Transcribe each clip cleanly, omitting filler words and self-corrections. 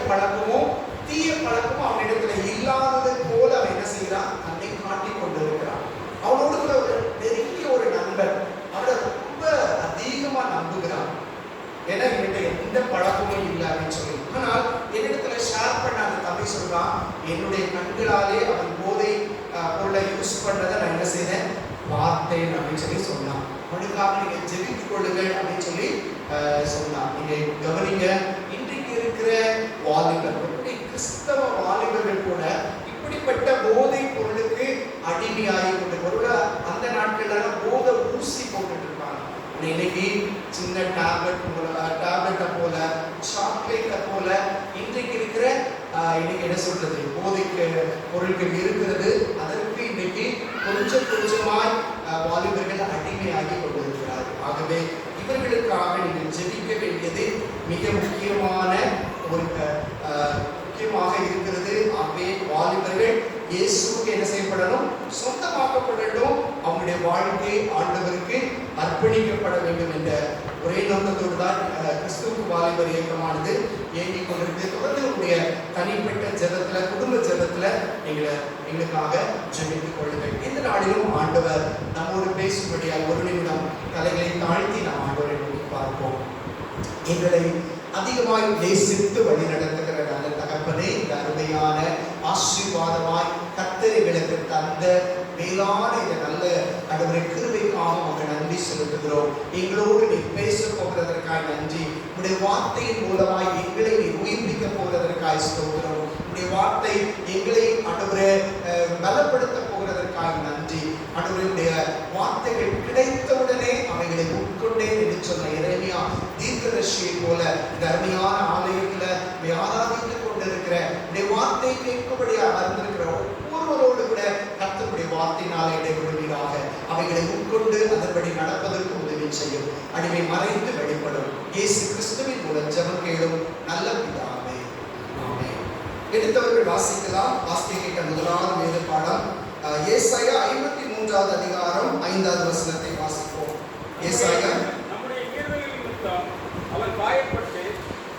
பழக்கமும் தீய பழக்கமும் அவனிடத்துல இல்லாதது போல அவன் என்ன செய்யறான், தன்னை காட்டிக் கொண்டு இருக்கிறான். அவனோடு கூட ஒரு நெருங்கிய ஒரு நண்பன் அவனை ரொம்ப அதிகமா நம்புகிறான். ஏன்னா இவன்கிட்ட எந்த பழக்கமும் இல்லை அப்படின்னு சொல்லி. ஆனால் என்னிடத்துல ஷேர் பண்ண அந்த தம்பி சொல்றான், என்னுடைய கண்களாலே அவன் போதை பொருளை யூஸ் பண்றதை நான் என்ன செய்தேன், பார்த்தேன் அப்படின்னு சொல்லி சொன்னான். அவனுக்காக நீங்க ஜெபித்துக் கொள்ளுங்கள் அப்படின்னு சொல்லி சொன்னான். நீங்க கவனிங்க, இன்றைக்கு இருக்கிற வாலிபர்கள், கிறிஸ்தவ வாலிபர்கள் கூட இப்படிப்பட்ட போதை பொருளுக்கு அடிமையாகி கொண்டு அந்த நாட்கள்ல போதை ஊசி போட்டுட்டு இருப்பாங்க. இன்னைக்கு சின்ன டேப்லெட்டை போல சாக்லேட்டை போல இன்றைக்கு இருக்கிற இன்னைக்கு என்ன சொல்றது போதைக்கு பொருட்கள் இருக்கிறது. அதற்கு இன்னைக்கு கொஞ்சம் கொஞ்சமாய் வாலிபர்கள் அடிமையாகி கொண்டிருக்கிறார்கள். ஆகவே இவர்களுக்காக நீங்கள் ஜெபிக்க வேண்டியது மிக முக்கியமான ஒரு முக்கியமாக இருக்கிறது. ஆகவே வாலிபர்கள் இயேசுவுக்கு என்ன செய்யப்படணும், சொந்தமாக்கப்படணும். அவங்களுடைய வாழ்க்கை ஆண்டவருக்கு அர்ப்பணிக்கப்பட வேண்டும் என்ற ஒரே நோக்கத்தோடு தான் கிறிஸ்துவ வாலிபர் இயக்கமானது இயங்கிக் கொண்டிருக்கு. தொடர்ந்து உங்களுடைய தனிப்பட்ட ஜெபத்துல, குடும்ப ஜெபத்துல எங்களுக்காக ஜெபித்துக் கொள்ளுங்கள். இந்த நாளிலும் ஆண்டவர் நம்மோடு பேசும்படியாக ஒரு நிமிடம் தலைகளை தாழ்த்தி நாம் ஆண்டவரை நோக்கி பார்ப்போம். எங்களை அதிகமாய் நேசித்து வழி நடத்துகிற நல்ல தகப்பனே, இந்த அருமையான ஆசீர்வாதமாய் கர்த்தர் எங்களுக்கு தந்த மேலான இந்த நல்ல கடவுளை கிருபைக்காக உங்கள் நன்றி செலுத்துகிறோம். எங்களோடு நீ பேச போகிறதற்காய் நன்றி. உடைய வார்த்தையின் மூலமாய் எங்களை நீ உயிர்ப்பிக்க போகிறதற்காய் ஸ்தோத்திரம். உடைய வார்த்தை எங்களை ஆண்டவரே பலப்படுத்த போகிறதற்காக நன்றி. ஆண்டவருடைய வார்த்தைகள் கிடைத்தவுடனே அவைகளை உட்கொண்டேன் என்று சொன்ன எரேமியா தீர்க்கதரிசியை போல இந்த அருமையான ஆலயத்தில் ஆராதித்துக் கொண்டிருக்கிற உடைய வார்த்தை கேட்கும்படியாக அமர்ந்திருக்கிற ஒவ்வொருவரோடு கூட கர்த்தருடைய வார்த்தையினாலே இடைவிடுவீராக. அவைகளை உட்கொண்டு அதன்படி நடப்பதற்கு உதவி செய்யும். அடிமை மறைந்து வெளிப்படும். இயேசு கிறிஸ்துவின் மூலம் ஜெபம் கேளும் நல்ல பிதாவே, ஆமென். எடுத்தவர்கள் வாசிக்கலாம். வாசிக்க கேட்ட முதலாவது வேத பாடம் ஏசாயா 53வது அதிகாரம் 5வது வசனத்தை வாசிப்போம். ஏசாயா, நம்முடைய மீறுதலின் நிமித்தம் அவர் காயப்பட்டு,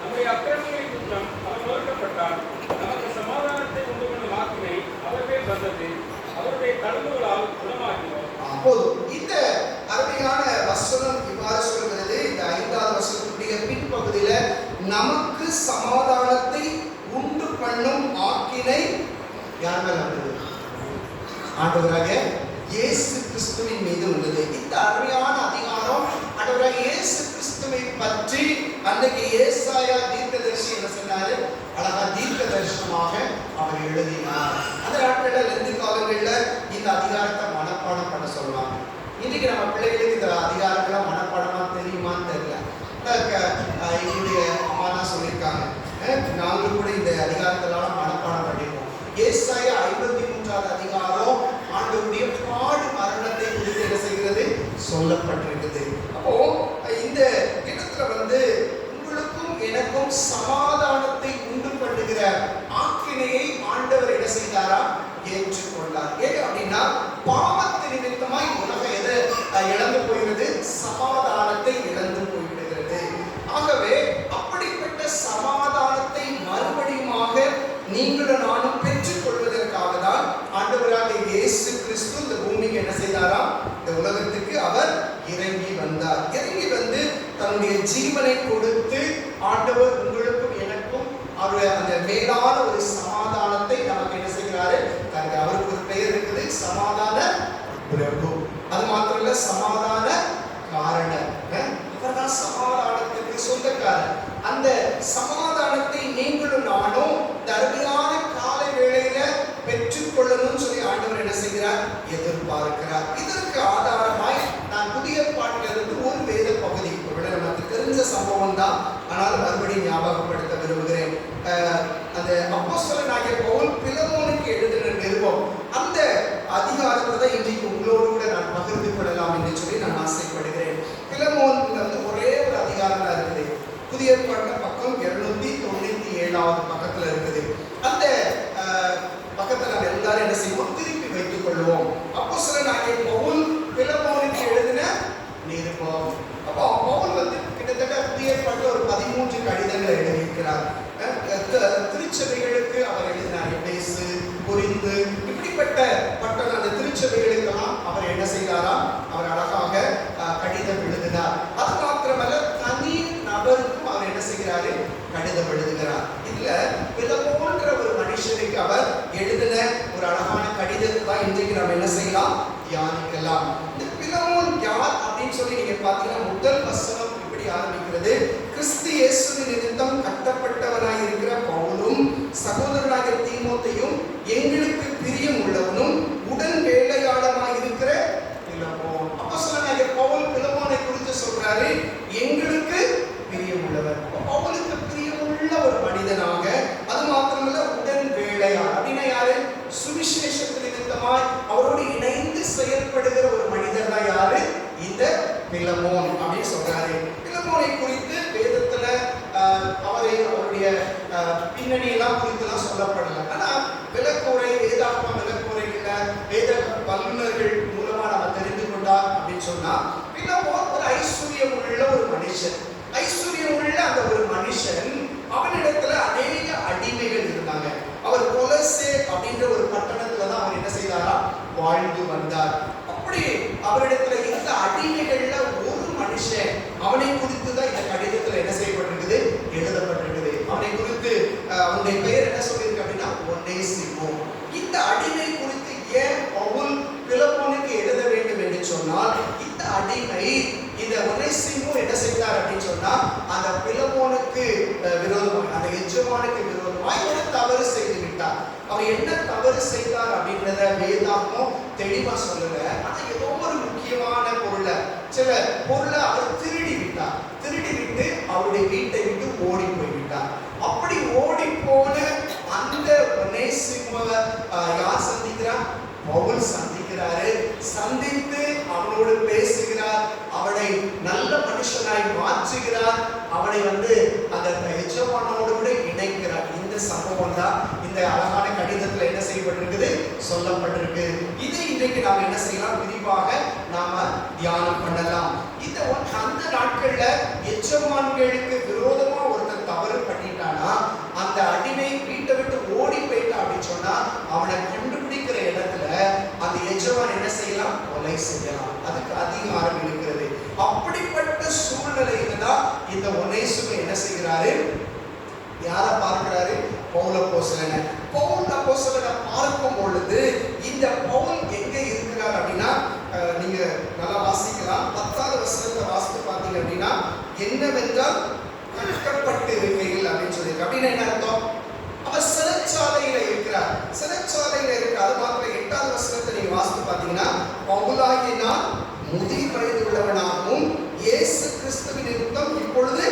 நம்முடைய அக்கிரமங்களின் நிமித்தம் அவர் நொறுக்கப்பட்டார். நமக்கு சமாதானத்தை உண்டு பண்ணும் ஆக்கினை அவர் மேல் வந்தது, அவருடைய தழும்புகளால் குணமாக்கினோம். போதும். இந்த அருமையான வசனம் இவ்வாறு சொல்கிறது. இந்த 5வது வசனத்துடைய பின்பகுதியில நமக்கு சமாதானத்தை உண்டு பண்ணும் ஆக்கினை யார் மேல் வந்தது? ஆண்டவராக இயேசு கிறிஸ்துவின் மீது உள்ளது. இந்த அருமையான அதிகாரம் ஆண்டவராக இயேசு கிறிஸ்துவை பற்றி அன்றைக்கு ஏசாயா தீர்க்கதரிசி என்ன சொன்னாரு, அழகா தீர்க்க தரிசனமாக அவர் எழுதினார். அந்த நாட்களில் லெந்து காலங்களில் இந்த அதிகாரத்தை மனப்பாடம் பண்ண சொல்லுவாங்க. இன்னைக்கு நம்ம பிள்ளைகளுக்கு இந்த அதிகாரங்கள்லாம் மனப்பாடமா தெரியுமான்னு தெரியல. எங்களுடைய அம்மா தான் சொல்லியிருக்காங்க, நாங்களும் கூட இந்த அதிகாரத்தெல்லாம் மனப்பாடம் பண்ணிருக்கோம். ஏசாயா 53வது அதிகாரம் ஆண்டவருடைய பாடு மரணத்தை குறித்து என்ன செய்கிறது, சொல்லப்பட்டிருக்குது. அப்போ இந்த இடத்துல உங்களுக்கும் எனக்கும் சமாதானத்தை உண்டு பண்ணுகிற ஆக்கினையை ஆண்டவர் என்ன செய்தாரா, ஏற்றுக்கொண்டார். ஏன் அப்படின்னா பாவத்தின் நிமித்தமாய் உலகம் எதை இழந்து போகிறது, சமாதானத்தை இழந்து போய்விடுகிறது. ஆகவே அப்படிப்பட்ட சமாதானத்தை மறுபடியுமாக நீங்களும் நானும் பெற்றுக் கொள்வதற்காக தான் ஆண்டவராக இயேசு கிறிஸ்து இந்த பூமிக்கு என்ன செய்தாராம், இந்த உலகத்துக்கு அவர் இறங்கி வந்தார். இறங்கி வந்து தன்னுடைய ஜீவனை கொடுத்து ஆண்டவர் உங்களுக்கும் எனக்கும் அவர் அந்த மேலான ஒரு சமாதானத்தை நமக்கு என்ன செய்கிறாரு, அவருக்கு ஒரு பெயர் இருக்குது, சமாதான பிரபு. அது மாத்திரம் இல்ல, சமாதான காரணர். அவர்தான் சமாதானத்துக்கு சொந்தக்காரர். அந்த சமாதானத்தை நீங்களும் நானும் அருமையான காலை வேளையில பெற்றுக்கொள்ளணும்னு சொல்லி ஆண்டவர் என்ன செய்கிறார், எதிர்பார்க்கிறார். இதற்கு ஆதாரமாய் நான் புதிய பாட்டிலிருந்து ஒரு வேத பகுதி நமக்கு தெரிஞ்ச சம்பவம் தான், ஆனால் மறுபடியும் ஞாபகப்படுத்த விரும்புகிறேன். அந்த அப்போஸ்தலனாகிய பவுல் பிலமோனுக்கு எழுதின நிருபம், அந்த அதிகாரத்தை தான் இன்றைக்கு உங்களோடு கூட நான் பகிர்ந்து கொள்ளலாம் என்று சொல்லி நான் ஆசைப்படுகிறேன். பிலமோன் ஒரே ஒரு அதிகாரம் தான் இருக்குது. புதிய பாட்டில பக்கம் 297வது பக்கத்துல இருக்குது. அந்த பக்கத்தை நம்ம எல்லாரும் என்ன செய்வோம், திருப்பி வைத்துக் கொள்வோம். அப்போஸ்தலனாகிய பவுல் பிலமோனுக்கு எழுதின நிருபம். அப்போ பவுல் கிட்டத்தட்ட புதிய பாட்டில் ஒரு 13 கடிதங்களை எழுதியிருக்கிறார். திருச்சபைகளுக்கு அவர் எழுதினார். எபேசு, கொரிந்து, இப்படிப்பட்ட அந்த திருச்சபைகளுக்கெல்லாம் அவர் என்ன செய்தாராம்? அவர் அழகாக கடிதம் எழுதினார். அது மாத்திரமல்ல, தனி நபருக்கும் அவர் என்ன செய்கிறாரு? கடிதம் எழுதுகிறார். இதுல பிலமோன்ற ஒரு மனுஷனுக்கு அவர் எழுதின ஒரு அழகான கடிதத்தை தான் இன்றைக்கு நம்ம என்ன செய்யலாம்? தியானிக்கலாம். இந்த பிலமோன் யார் அப்படின்னு சொல்லி நீங்க பாத்தீங்கன்னா, முதல் வசனம் இப்படி ஆரம்பிக்கிறது. கிறிஸ்து இயேசுவின் நிமித்தம் கட்டப்பட்டவனாய் இருக்கிற பவுலும் சகோதரனாகிய தீமோத்தேயும் எங்களுக்கு பிரியம் உள்ளவனும் உடன் வேலையாளமாய் இருக்கிற பிலமோன். அப்போஸ்தலனாகிய பவுல் பிலமோனை குறித்து சொல்றாரு, எங்களுக்கு பிரியம் உள்ளவர். பவுலுக்கு பிரியமுள்ள ஒரு மனிதனாக, அது மாத்திரமல்ல உடன் வேலையாள் அப்படின்னா யாரு? சுவிசேஷத்தின் நிமித்தமாய் அவரோடு இணைந்து செயல்படுகிற ஒரு மனிதர் தான் யாரு? இந்த பிலமோன் அப்படின்னு சொல்றாரு. பிலமோனை குறித்து வேதத்துல அவருடைய பின்னணி எல்லாம் குறித்து சொல்லப்படல. ஆனா விளக்குரை, வேதாகம விளக்குரைகள்ல வேத வல்லுநர்கள் மூலமா நம்ம தெரிந்து கொண்டார் அப்படின்னு சொன்னா, பிலமோன் ஒரு ஐஸ்வர்யம் உள்ள ஒரு மனுஷன். ஐஸ்வர்யம் உள்ள அந்த ஒரு மனுஷன், அவனிடத்துல அநேக அடிமைகள் இருந்தாங்க. அவர் கொலசே அப்படின்ற ஒரு பட்டணத்துல தான் அவர் என்ன செய்தாரா? வாழ்ந்து வந்தார். அப்படி அவரிடத்துல இந்த அடிமைகள்ல ஒரு மனுஷன், அவனை குறித்து தான் இந்த கடிதத்துல என்ன செய்யப்பட்டிருக்குது? எழுதப்பட்டிருக்குது. அவனை குறித்து அவனுடைய பெயர் என்ன சொல்லியிருக்கு அப்படின்னா, ஒனேசிமோ. இந்த அடிமை குறித்து ஏன் பவுல் பிலமோனுக்கு எழுத வேண்டும் என்று சொன்னால், இந்த அடிமை இந்த ஒனேசிமோ என்ன செய்தார் அப்படின்னு சொன்னா, அந்த பிலமோனுக்கு விரோதமாக, அந்த எஜமானுக்கு விரோதமாக ஒரு தவறு செய்து விட்டார். அவர் என்ன தவறு செய்தார் அப்படின்றத வேதாகமம் தெளிவா சொல்லல. ஆனா ஏதோ ஒரு முக்கியமான சில பொருளை அவர் திருடி விட்டார். திருடி விட்டு அவருடைய வீட்டை விட்டு ஓடி போய்விட்டார். அப்படி ஓடி போன அந்த ஒனேசிமோவை யார் சந்திக்கிறார்? பவுல் சந்திக்கிறாரு. சந்தித்து அவனோடு பேசுகிறார். அவனை நல்ல மனுஷனாய் மாற்றுகிறார். அவனை அந்த எஜமானோடு கூட இணைக்கிறார். இந்த சம்பவம் தான் இந்த அழகான கடிதத்துல என்ன செய்யப்பட்டிருக்குது? சொல்லப்பட்டிருக்கு. இதை இன்றைக்கு நாம் என்ன செய்யலாம்? விரிவாக நாம தியானம் பண்ணலாம். அந்த நாட்கள்ல எஜமான்களுக்கு விரோதமா ஒருத்தர் தவறு பண்ணிட்டானா, அந்த அடிமை வீட்டை விட்டு ஓடி போயிட்டா அப்படின்னு சொன்னா, அவனை கண்டுபிடிக்கிற இடத்துல அந்த எஜமான் என்ன செய்யலாம்? கொலை செய்யலாம். அதுக்கு அதிகாரம் இருக்கிறது. அப்படிப்பட்ட சூழ்நிலையில தான் இந்த ஒனேசிமோ என்ன செய்கிறாரு? யாரை பார்க்கிறாரு? பவுல் அப்போஸ்தலனை. பவுல் அப்போஸ்தலனை பார்க்கும் பொழுது இந்த பவுல் எங்க இருக்கிறார் அப்படின்னா, நீங்க நல்லா வாசிக்கலாம். 10வது வசனத்தை வாசித்து பார்த்தீங்க அப்படின்னா, என்னவென்றால் கட்டப்பட்டு இருக்கையில் அப்படின்னு சொல்லியிருக்கு. அப்படின்னா என்ன அர்த்தம்? அவர் சிறைச்சாலையில இருக்கிறார். சிறைச்சாலையில இருக்கிறார். அது மாத்திரம் 8வது வசனத்தை நீங்க வாசித்து பார்த்தீங்கன்னா, பவுலாகிய நான் முதிர் வயது உள்ளவனாகவும் இயேசு கிறிஸ்துவின் நிமித்தம் இப்பொழுது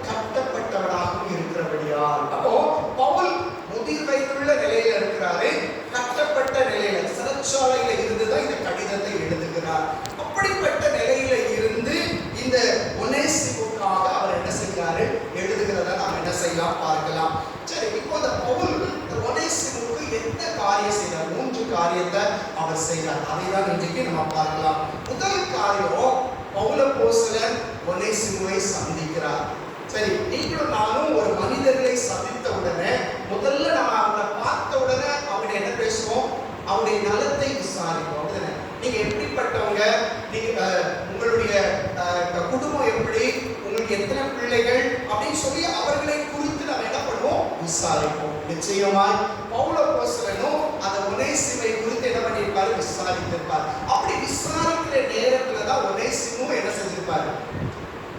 கட்டப்பட்டவனாகவும் இருக்கிறபடியால். அப்போ பவுல் முதிர் வயதுள்ள நிலையில இருக்கிறாரு. கட்டப்பட்ட நிலையில சிறைச்சாலையில இருந்துதான் இந்த கடிதத்தை எழுதுகிறார். அப்படிப்பட்ட நிலையில இருந்து இந்த ஒனேசிமோவுக்காக அவர் என்ன செய்கிறாரு? எழுதுகிறத நாம் என்ன செய்யலாம்? பார்க்கலாம். சரி, இப்போ இந்த பவுல் ஒனேசிமோவுக்கு என்ன காரியம் செய்தார்? 3 காரியத்தை அவர் செய்தார். அதை தான் இன்றைக்கு நம்ம பார்க்கலாம். முதல் காரியம், பவுல் அப்போஸ்தலன் ஒனேசிமோவை சந்திக்கிறார். சரி, நீங்களும் நானும் ஒரு மனிதர்களை சந்தித்த உடனே முதல்ல நம்ம அவங்களை பார்த்த உடனே அவங்க என்ன பேசுவோம்? அவருடைய நலத்தை விசாரிப்போம். அப்படிதானே? நீங்க எப்படிப்பட்டவங்க, நீங்க உங்களுடைய குடும்பம் எப்படி, உங்களுக்கு எத்தனை பிள்ளைகள் அப்படின்னு சொல்லி அவர்களை குறித்து நம்ம என்ன பண்ணுவோம்? விசாரிப்போம். நிச்சயமாய் பவுல் அப்போஸ்தலனும் அந்த ஒனேசிமை குறித்து என்ன பண்ணியிருப்பாரு? விசாரித்திருப்பார். அப்படி விசாரிக்கிற நேரத்துல தான் ஒனேசிமோ என்ன செஞ்சிருப்பாரு?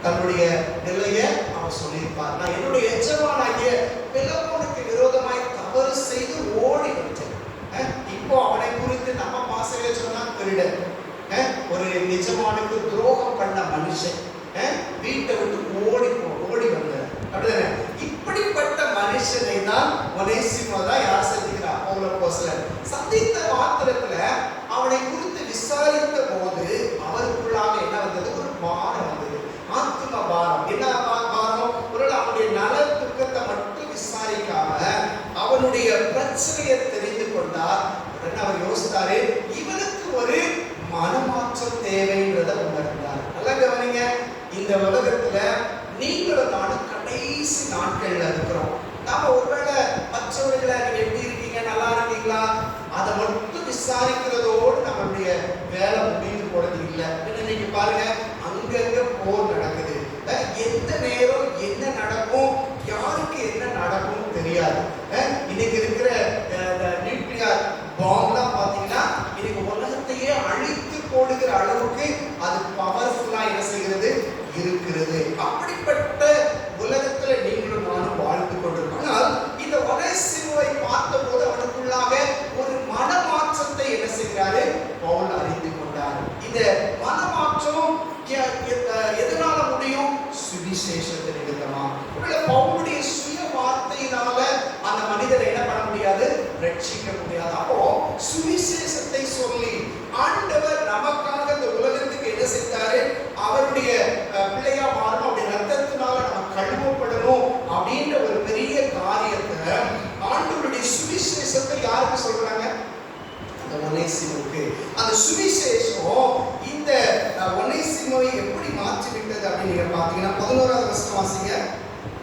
தன்னுடைய நிலையை அவர் சொல்லியிருப்பார். நான் என்னுடைய எஜமானாகிய பிலமோனுக்கு விரோதமாய் தவறு செய்து ஓடி வந்தேன். இப்போ அவனை குறித்து நம்ம பாசையில சொன்னா திருடன், ஒரு எஜமானுக்கு துரோகம் பண்ண மனுஷன், வீட்டை விட்டு ஓடி வந்தார். அப்படிதானே? இப்படிப்பட்ட மனுஷனை தான் ஒனேசிமோ தான் யார் சந்திக்கிறார்? பவுல் அப்போஸ்தலன். சந்தித்த மாத்திரத்துல அவனை குறித்து விசாரித்த போது அவருக்குள்ளாக என்ன வந்தது? ஒரு பாரம் வந்தது. ஆத்ம பாரம். என்ன பாரம்? ஒருவேளை அவனுடைய நல துக்கத்தை மட்டும் விசாரிக்காம அவனுடைய பிரச்சனையை தெரிந்து கொண்டார். உடனே அவர் யோசித்தாரு, இவனுக்கு ஒரு மனமாற்றம் தேவைன்றதை உணர்ந்தார். நல்லா கவனிங்க. இந்த உலகத்துல நீங்களும் நானும் கடைசி நாட்கள்ல இருக்கிறோம். நாம ஒருவேளை முடியாது. இன்னைக்கு இருக்கிற நியூக்ளியர் பாம்லாம் பார்த்தீங்கன்னா இன்னைக்கு உலகத்தையே அழித்து போடுகிற அளவுக்கு அது பவர்ஃபுல்லா என்ன செய்கிறது இருக்கிறது. அப்படிப்பட்ட உலகத்துல நீங்களும் நானும் வாழ்ந்து கொண்டிருக்கோம். ஆனால் இந்த ஒனேசிமுவை பார்த்தபோது அவனுக்குள்ளாக ஒரு மனமாற்றத்தை என்ன செய்கிறாரு பவுல் அறிந்து கொண்டார். இந்த மனமாற்றம் எதனால முடியும்? சுவிசேஷத்தை நிமித்தமா. பவுலுடைய சுய வார்த்தையினால அந்த மனிதரை என்ன பண்ண முடியாது, ரட்சிக்க முடியாது. அப்போ சுவிசேஷத்தை சொல்லி ஆண்டவர் நமக்காக இந்த உலகத்துக்கு என்ன செய்தாரு, அவருடைய பிள்ளையா மாறணும், அவருடைய ரத்தத்தினால நம்ம கழுவப்படணும் அப்படின்ற ஒரு பெரிய காரியத்தை ஆண்டவருடைய சுவிசேஷத்தை யாருக்கு சொல்றாங்க? அந்த ஒனேசிமுவுக்கு. அந்த சுவிசேஷம் இந்த ஒனேசிமுவை எப்படி மாற்றி விட்டது அப்படின்னு நீங்க பாத்தீங்கன்னா 11வது வசனம் வாசிங்க.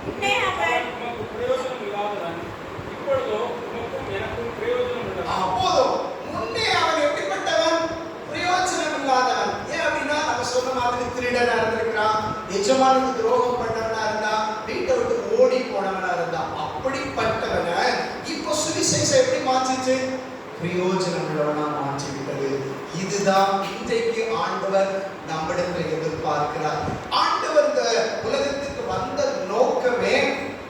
முன்னே அவன் உமக்கு பிரயோஜனம் இல்லாதவன், இப்பொழுதோ உமக்கும் எனக்கும் பிரயோஜனம் உள்ளவன். அப்போதும் முன்னே அவன் எப்படிப்பட்டவன்? பிரயோஜனம் இல்லாதவன். ஏன் அப்படின்னா நம்ம சொன்ன மாதிரி திருடனா இருந்திருக்கிறான், எஜமானுக்கு துரோகம் பண்ணவனா இருந்தா, வீட்டை விட்டு ஓடி போனவனா இருந்தா. அப்படிப்பட்டவனை இப்போ சுவிசேஷம் எப்படி மாற்றிச்சு? பிரயோஜனம் உள்ளவனா மாற்றி விட்டது. இதுதான் இன்றைக்கு ஆண்டவர் நம்மிடத்தில் எதிர்பார்க்கிறார். ஆண்டவர் இந்த உலகத்துக்கு வந்த நோக்கமே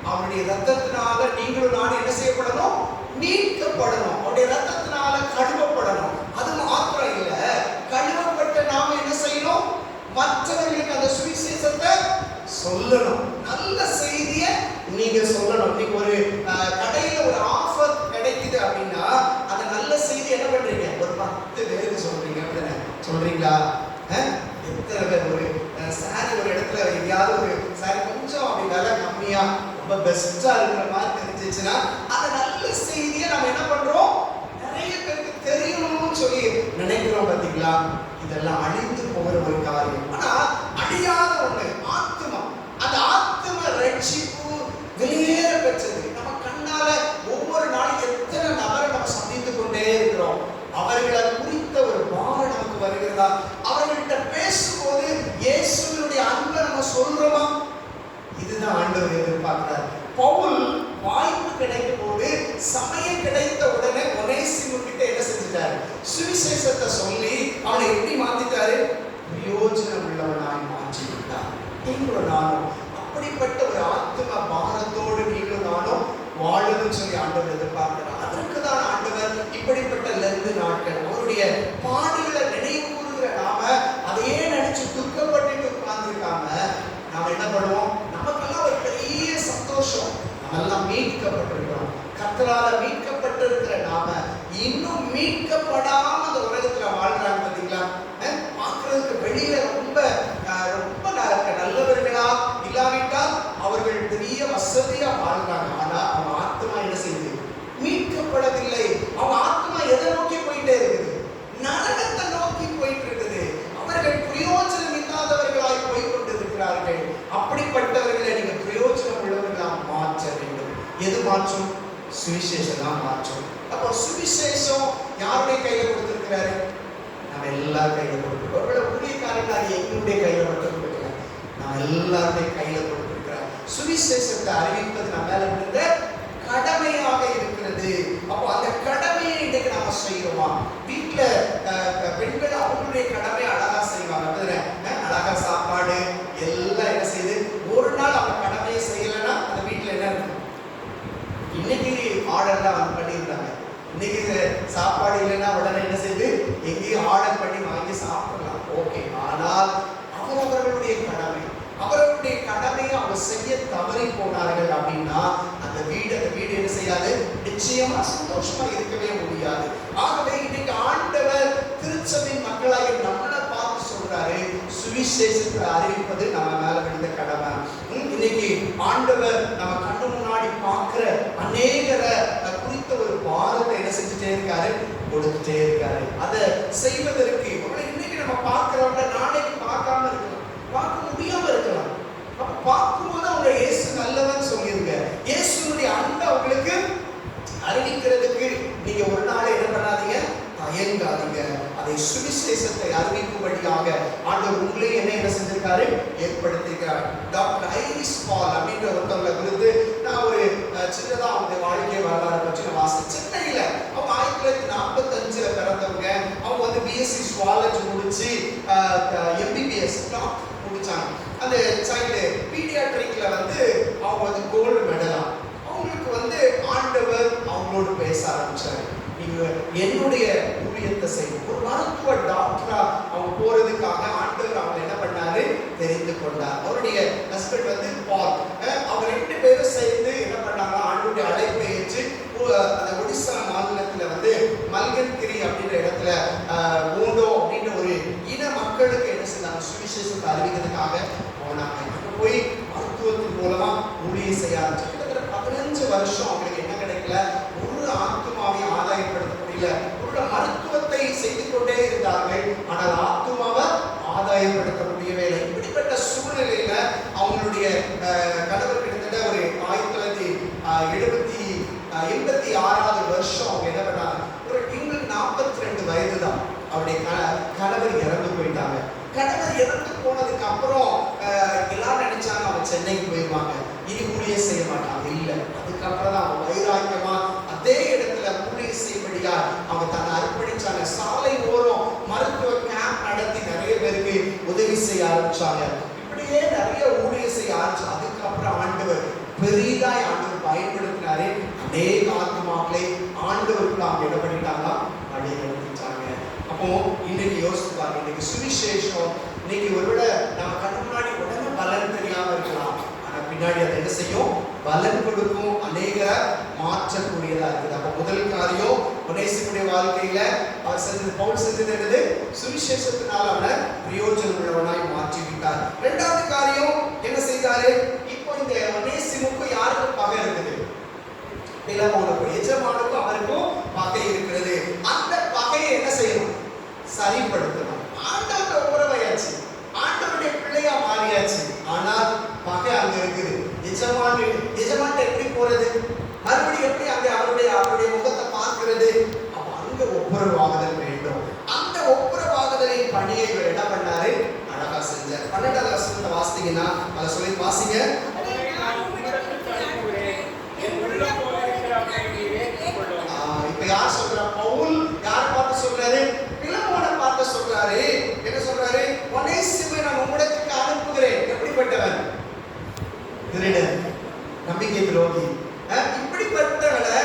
அவருடைய ரத்தத்தினால நீங்களும் நான் என்ன செய்யப்படணும், மீட்கப்படணும், அவருடைய ரத்தத்தினால கழுவப்படணும். அது மாத்திரம் இல்ல, கழுவப்பட்ட நாம என்ன செய்யணும், மற்றவர்களுக்கு அந்த சுவிசேஷத்தை சொல்லணும். நல்ல செய்தியை நீங்க சொல்லணும். இன்னைக்கு ஒரு கடையில ஒரு ஆஃபர் கிடைக்குது அப்படின்னா அந்த நல்ல செய்தி என்ன பண்றீங்க, ஒரு 10 பேருக்கு சொல்றீங்க. அப்படின்னா சொல்றீங்களா? எத்தனை பேர் ஒரு சாரி ஒரு இடத்துல எங்கேயாவது ஒரு சாரி கொஞ்சம் அப்படி விலை கம்மியா ரொம்ப பெஸ்டா இருக்கிற மாதிரி தெரிஞ்சிச்சுன்னா அந்த நல்ல செய்தியை நம்ம என்ன பண்றோம், நிறைய பேருக்கு தெரியணும்னு சொல்லி நினைக்கிறோம். பார்த்தீங்களா? இதெல்லாம் அழிந்து போகிற ஒரு காரியம். ஆனா அழியாத ஒண்ணு ஆத்மா. அந்த ஆத்ம ரட்சிப்பு வெளியேற பெற்றது. நம்ம கண்ணால ஒவ்வொரு நாளும் எத்தனை நபரை நம்ம சந்தித்துக் கொண்டே இருக்கிறோம். அவர்களை குறித்த ஒரு பாரம் நமக்கு வருகிறதா? அவர்கள்ட்ட பேசும்போது இயேசுவினுடைய அன்பை நம்ம சொல்றோமா? இதுதான் ஆண்டவர் எதிர்பார்க்கிறார். பவுல் வாய்ப்பு கிடைக்கும் போது, சமயம் கிடைத்த உடனே ஒனேசிமு கிட்ட என்ன செஞ்சிட்டாரு, சுவிசேஷத்தை சொல்லி அவனை எப்படி மாத்திட்டாரு, பிரயோஜனம் உள்ளவனாய் மாற்றி விட்டார். நீங்களும் நானும் அப்படிப்பட்ட ஒரு ஆத்ம பாரத்தோடு நீங்களும் நானும் வாழணும்னு சொல்லி ஆண்டவர் எதிர்பார்க்கிறார். அதற்கு தான் ஆண்டவர் இப்படிப்பட்ட லெந்து நாட்கள் அவருடைய பாடுகளை நினைவு கூறுகிற நாம அதையே நினைச்சு துக்கப்பட்டு உட்கார்ந்துருக்காம நாம என்ன பண்ணுவோம், நமக்கெல்லாம் ஒரு பெரிய சந்தோஷம், நம்ம எல்லாம் மீட்கப்பட்டிருக்கிறோம். கர்த்தரால மீட்கப்பட்டிருக்கிற நாம இன்னும் மீட்கப்படாம அந்த உலகத்துல வாழ்றாங்க. பார்த்தீங்களா? பார்க்கறதுக்கு வெளியில ரொம்ப ரொம்ப நல்லவர்களா இல்லாவிட்டால் அவர்கள் பெரிய வசதியா வாழ்றாங்க. ஆனா அவங்க ஆத்மா என்ன செய்யுது, மீட்கப்படவில்லை. அவங்க ஆத்மா எதை நோக்கி போயிட்டே இருக்குது, நரகத்தை நோக்கி போயிட்டு இருக்குது. அவர்கள் பிரயோஜனம் இல்லாதவர்களாய் போய் கொண்டிருக்கிறார்கள். அப்படிப்பட்டவர்களை நீங்க பிரயோஜனம் உள்ளவர்களா மாற்ற வேண்டும். எது மாற்றும்? சுவிசேஷம் தான் மாற்றும். அப்போ சுவிசேஷம் யாருடைய கையில கொடுத்திருக்கிறாரு? நம்ம எல்லாரும் கையில கொடுத்துருக்கோம். ஒருவேளை ஊழியக்காரர்கள் அது எங்களுடைய கையில மட்டும் கொடுக்கல, நம்ம எல்லாருடைய கையில கொடுத்திருக்கிறார். சுவிசேஷத்தை அறிவிப்பது நம்ம மேல இருந்த கடமையாக இருக்கிறது. அப்போ அந்த கடமையை இன்னைக்கு நாம செய்யறோமா? வீட்டுல பெண்கள் அவங்களுடைய கடமையை அழகா செய்வாங்க. அழகா சாப்பாடு எல்லாம் என்ன செய்யுது, ஒரு நாள் அவங்க கடமையை செய்யலைன்னா அந்த வீட்டுல என்ன இருக்கும்? இன்னைக்கு ஆர்டர்லாம் பண்ணியிருந்தாங்க. இன்னைக்கு சாப்பாடு இல்லைன்னா உடனே என்ன செய்யுது, எங்கேயும் ஆர்டர் பண்ணி வாங்கி சாப்பிடலாம். ஓகே, ஆனால் அவர்களுடைய கடமையை அவங்க செய்ய தவறி போனார்கள் அப்படின்னா அந்த வீடு என்ன செய்யாது, நிச்சயமா சந்தோஷமா இருக்கவே முடியாது. ஆகவே இன்னைக்கு ஆண்டவர் திருச்சபையின் மக்களாக நம்மளை பார்த்து சொல்றாரு, சுவிசேஷத்தை அறிவிப்பது நம்ம மேல விழுந்த கடமை. இன்னைக்கு ஆண்டவர் நம்ம கண்ணு முன்னாடி பார்க்கிற அநேகரை குறித்த ஒரு பாரத்தை என்ன செஞ்சுட்டே இருக்காரு, கொடுத்துட்டே இருக்காரு. அதை செய்வதற்கு இன்னைக்கு நம்ம பார்க்கிறவங்க நாளைக்கு பார்க்காம இருக்கலாம், பார்க்க முடியாம இருக்கலாம். அப்ப பார்க்கும்போது அவங்க இயேசு நல்லவன் சொல்லிருங்க, இயேசுனுடைய அன்பை அவங்களுக்கு அறிவிக்கிறதுக்கு நீங்க ஒரு நாளை என்ன பண்ணாதீங்க, தயங்காதீங்க. அதை சுவிசேஷத்தை அறிவிக்கும்படியாக ஆண்டவர் உங்களே என்ன செஞ்சிருக்காரு, ஏற்படுத்திருக்கிறார். டாக்டர் ஐரிஸ் பால் அப்படின்ற ஒருத்தவங்களை குறித்து நான் ஒரு சின்னதா அவங்க வாழ்க்கை வரலாறு பற்றி நான் வாசிச்சேன். சென்னையில அவங்க 1945 பிறந்தவங்க. அவங்க வந்து பிஎஸ்சி சுவாலஜி முடிச்சு எம்பிபிஎஸ் டாக்டர் முடிச்சாங்க. அந்த சைல்டு பீடியாட்ரிக்ல வந்து அவங்க வந்து கோல்டு மெடலா. அவங்களுக்கு வந்து ஆண்டவர் அவங்களோடு பேச ஆரம்பிச்சாரு. நீங்க என்னுடைய ஊழியத்தை செய்யும் ஒரு மருத்துவ டாக்டரா அவங்க போறதுக்காக ஆண்டவர் அவங்க என்ன பண்ணாரு தெரிந்து கொண்டார். அவருடைய ஹஸ்பண்ட் வந்து பால். அவங்க 2 பேரும் சேர்ந்து என்ன பண்ணாங்க, ஆண்டவருடைய அழைப்பை ஏற்று அந்த ஒடிசா மாநிலத்துல வந்து மல்கன்கிரி அப்படின்ற இடத்துல ஓண்டோ அப்படின்ற ஒரு இன மக்களுக்கு என்ன செய்தாங்க, சுவிசேஷத்தை அறிவிக்கிறதுக்காக போனாங்க. அங்க போய் மருத்துவத்தின் மூலமா ஊழியம் செய்ய ஆரம்பிச்சு. கிட்டத்தட்ட 15 வருஷம் அவங்களுக்கு என்ன கிடைக்கல, ஒரு ஆத்துமாவை ஆதாயப்படுத்த முடியல. ஒரு மருத்துவத்தை செய்து கொண்டே இருந்தார்கள், ஆனால் ஆத்துமாவை ஆதாயப்படுத்த முடியவே இல்லை. இப்படிப்பட்ட சூழ்நிலையில அவங்களுடைய கணவர் கிட்டத்தட்ட ஒரு 1986 வருஷம் அவங்க என்ன பண்ணாங்க, ஒரு 42 வயது தான் அவருடைய கணவர் இறந்து போயிட்டாங்க. கணவர் இறந்து போனதுக்கு அப்புறம் எல்லாரும் நினைச்சாங்க அவங்க சென்னைக்கு போயிருவாங்க, இனி ஊழியம் செய்ய மாட்டாங்க. இல்லை, அதுக்கப்புறம் தான் அவங்க வைராக்கியமா அதே இடத்துல ஊழியம் செய்யும்படியா அவங்க தன்னை அர்ப்பணிச்சாங்க. சாலை ஓரம் மருத்துவ கேம்ப் நடத்தி நிறைய பேருக்கு உதவி செய்ய ஆரம்பிச்சாங்க. இப்படியே நிறைய ஊழியம் செய்ய ஆரம்பிச்சு. அதுக்கப்புறம் ஆண்டவர் பெரிதாய் ஆண்டவர் பயன்படுத்தினாரு. அநேக ஆத்மாக்களை ஆண்டவருக்கு அவங்க என்ன பண்ணிட்டாங்க, அடையாளப்படுத்திட்டாங்க. அப்போ இன்னைக்கு யோசித்து பாருங்க, இன்னைக்கு சுவிசேஷம் இன்னைக்கு ஒருவேளை நம்ம கண்ணு முன்னாடி உடனே பலன் தெரியாம இருக்கலாம், ஆனா பின்னாடி அதை என்ன செய்யும், பலன் கொடுக்கும், அநேக மாற்றக்கூடியதா இருக்குது. அப்ப முதல் காரியம் ஒனேசிமுடைய வாழ்க்கையில அவர் செஞ்சது, பவுல் செஞ்சது என்னது, சுவிசேஷத்தினால் அவனை பிரயோஜனம் உள்ளவனாய் மாற்றி விட்டார். இரண்டாவது காரியம் என்ன செய்தாரு, இப்போ இந்த ஒனேசிமுக்கு யாருக்கு பகை இருக்குது, பிலமோனுக்கும் எஜமானுக்கும் அவருக்கும் பகை இருக்கிறது. அந்த பகையை என்ன செய்யணும், சரிப்படுத்தணும். ஆண்டவருடைய உறவையாச்சு, ஆண்டவருடைய பிள்ளையா மாறியாச்சு, ஆனால் பகை அங்க இருக்குது. எஜமான் எப்படி போறது, மறுபடியும் எப்படி அங்க அவருடைய முகத்தை பார்க்கிறது, அப்ப அங்க ஒப்புரவாகுதல் வேண்டும். அந்த ஒப்புரவாகுதலின் பணியை இவர் என்ன பண்ணாரு, அழகா செஞ்சார். 12வது வசனத்தை வாசித்தீங்கன்னா அதை சொல்லி வாசிங்க. இப்ப யார் சொல்றா, பவுல் யார் பார்த்து சொல்றாரு, பிலமோனை பார்த்து சொல்றாரு. என்ன சொல்றாரு, ஒனேசிமை நான் உம்மிடத்துக்கு அனுப்புகிறேன். எப்படிப்பட்டவன், திருடன், நம்பிக்கை துரோகி, இப்படிப்பட்டவனை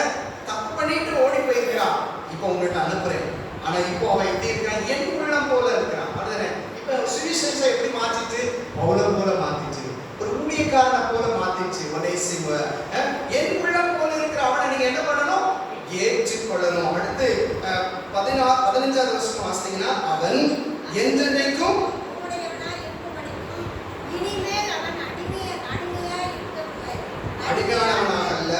தப்பு பண்ணிட்டு ஓடி போயிருக்கிறான், இப்போ உங்கள்கிட்ட அனுப்புறேன். ஆனா இப்போ அவன் எப்படி இருக்கான், என் உள்ளம் போல இருக்கிறான். அதுதானே இப்ப சுவிசேஷம் எப்படி மாத்திட்டு, பவுலம் போல மாத்திட்டு, ஒரு ஊழியக்காரனை போல மாத்திச்சு. ஒனேசிமை என் உள்ளம் போல இருக்கிற அவனை நீங்க என்ன பண்ணணும், ஏற்றுக்கொள்ளணும். அடுத்து 15வது வருஷம் வாசித்தீங்கன்னா, அவன் என்றென்றைக்கும் அடிமையானவனாக அல்ல,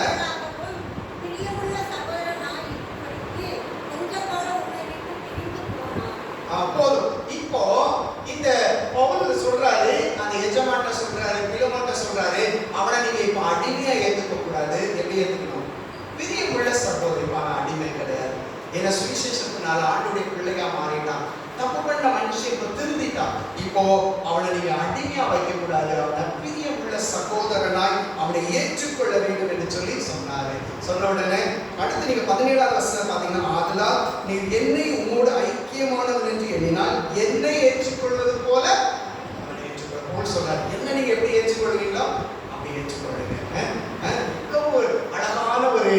போதும். இப்போ இந்த பவுல் சொல்றாரு, அந்த எஜமான்ட்ட சொல்றாரு, பிலமோன்ட்ட சொல்றாரு, அவனை நீங்க இப்ப அடிமையா ஏத்துக்க கூடாது. எப்படி ஏத்துக்கணும், பிரியமுள்ள சகோதரிப்பான அடிமை கிடையாது. ஏன்னா சுவிசேஷத்தினால ஆண்டுடைய பிள்ளையா மாறிட்டான். தப்பு பண்ண மனுஷன் இப்ப திருந்திட்டான். இப்போ அவனை நீங்க அடிமையா வைக்க கூடாது, அவனை பிரியமுள்ள சகோதரனாய் அவனை ஏற்றுக்கொள்ள வேண்டும் என்று சொல்லி சொன்னாரு. சொன்ன உடனே அடுத்து நீங்க 17வது வசனம் பாத்தீங்கன்னா, ஆதலால் நீ என்னை உம்மோடு ஐக்கியமானவன் என்று எண்ணினால் என்னை ஏற்றுக்கொள்வது போல அவனை ஏற்றுக்கொள்ள. போல் சொல்றாரு, என்ன நீங்க எப்படி ஏற்றுக்கொள்வீங்களோ அப்படி ஏற்றுக்கொள்ளுங்க. ஒரு அழகான ஒரு